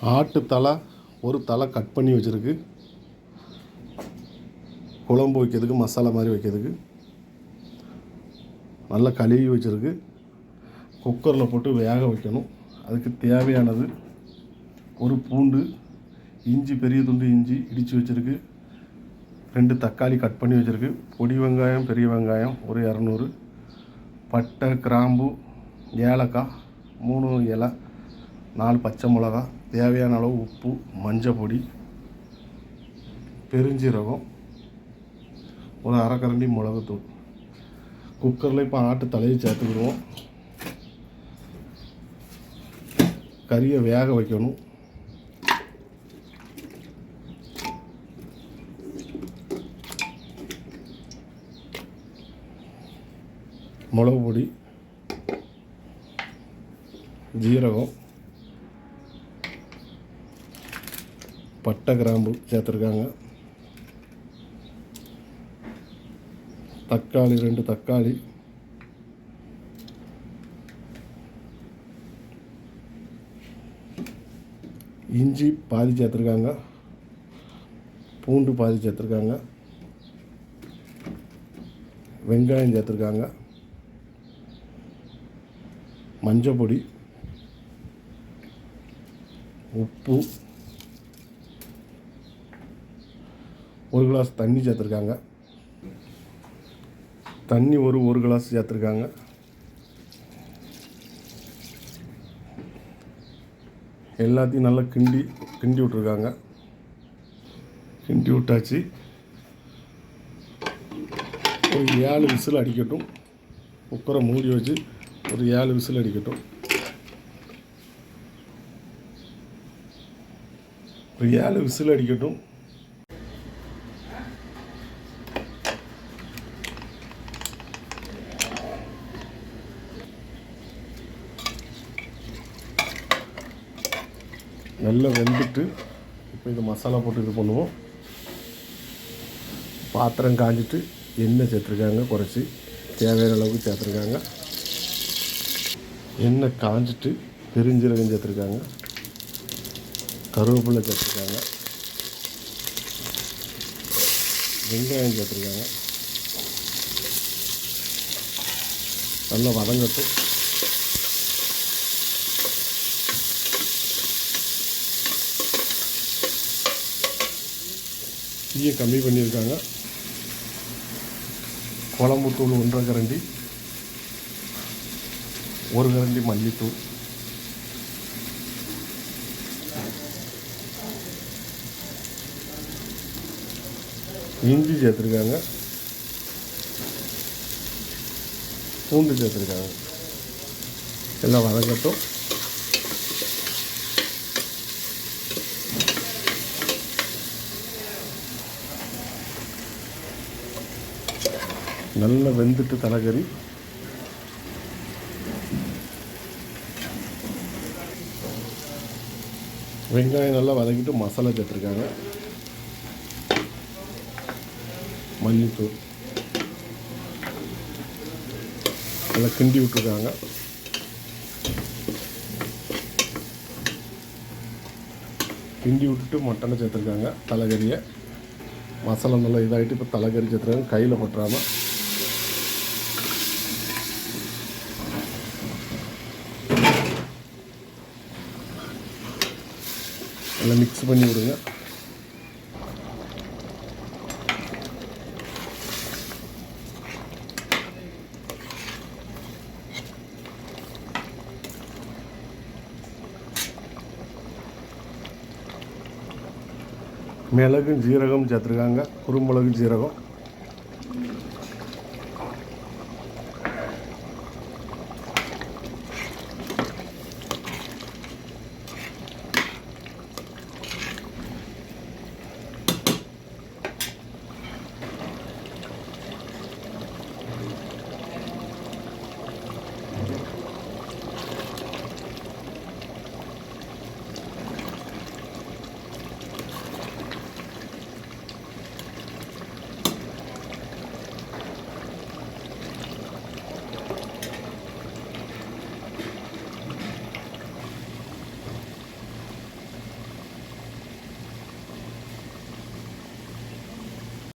ஆட்டு தலை ஒரு தலை கட் பண்ணி வச்சுருக்கு. குழம்பு வைக்கிறதுக்கு, மசாலா மாதிரி வைக்கிறதுக்கு நல்லா கழுவி வச்சுருக்கு. குக்கரில் போட்டு வேக வைக்கணும். அதுக்கு தேவையானது ஒரு பூண்டு, இஞ்சி, பெரிய துண்டு இஞ்சி இடித்து வச்சுருக்கு. 2 தக்காளி கட் பண்ணி வச்சுருக்கு. பொடி வெங்காயம், பெரிய வெங்காயம் ஒரு 200, பட்டை, கிராம்பு, ஏலக்காய் 3 இலை, 4 பச்சை மிளகா, தேவையான அளவு உப்பு, மஞ்சள் பொடி, பெருஞ்சீரகம், ஒரு அரைக்கரண்டி மிளகுத்தூள். குக்கரில் இப்போ ஆட்டு தலையை சேர்த்துக்கிடுவோம். கறியை வேக வைக்கணும். மிளகு பொடி, ஜீரகம், பட்டை, கிராம்பு சேர்த்துருக்காங்க. தக்காளி 2 தக்காளி, இஞ்சி பாதி சேர்த்துருக்காங்க, பூண்டு பாதி சேர்த்துருக்காங்க, வெங்காயம் சேர்த்துருக்காங்க, மஞ்சள் பொடி, உப்பு, 1 கிளாஸ் தண்ணி சேர்த்துருக்காங்க. தண்ணி ஒரு கிளாஸ் சேர்த்துருக்காங்க. எல்லாத்தையும் நல்லா கிண்டி விட்ருக்காங்க. கிண்டி விட்டாச்சு. ஒரு 7 விசில் அடிக்கட்டும். குக்கரை மூடி வச்சு ஒரு 7 விசில் அடிக்கட்டும். ஒரு 7 விசில் அடிக்கட்டும். நல்லா வெந்துட்டு இப்போ இது மசாலா போட்டு இது பண்ணுவோம். பாத்திரம் காஞ்சிட்டு எண்ணெய் சேர்த்துருக்காங்க. குறைச்சி தேவையான அளவுக்கு சேர்த்துருக்காங்க. எண்ணெய் காஞ்சிட்டு பெருஞ்சீரகம் சேர்த்துருக்காங்க. கருவேப்பிலை சேர்த்துருக்காங்க. வெங்காயம் சேர்த்துருக்காங்க. நல்லா வதங்கட்டும். தீயை கம்மி பண்ணியிருக்காங்க. குழம்புத்தூள் 1.5 கரண்டி, 1 கரண்டி மல்லித்தூள், இஞ்சி சேர்த்துருக்காங்க, பூண்டு சேர்த்துருக்காங்க. எல்லாம் வதங்கட்டும். நல்லா வெந்துட்டு தலைக்கறி. வெங்காயம் நல்லா வதக்கிட்டு மசாலா சேர்த்துருக்காங்க. மல்லித்தூள் நல்லா கிண்டி விட்டுருக்காங்க. கிண்டி விட்டுட்டு மட்டனை சேர்த்துருக்காங்க. தலைக்கறியை மசாலா நல்லா இதாகிட்டு இப்போ தலைக்கறி சேர்த்துருக்காங்க. கையில் பட்டுறாமல் நல்லா மிக்ஸ் பண்ணி விடுங்க. மிளகு, ஜீரகம் சேர்த்துருக்காங்க. குறுமிளகு, ஜீரகம்,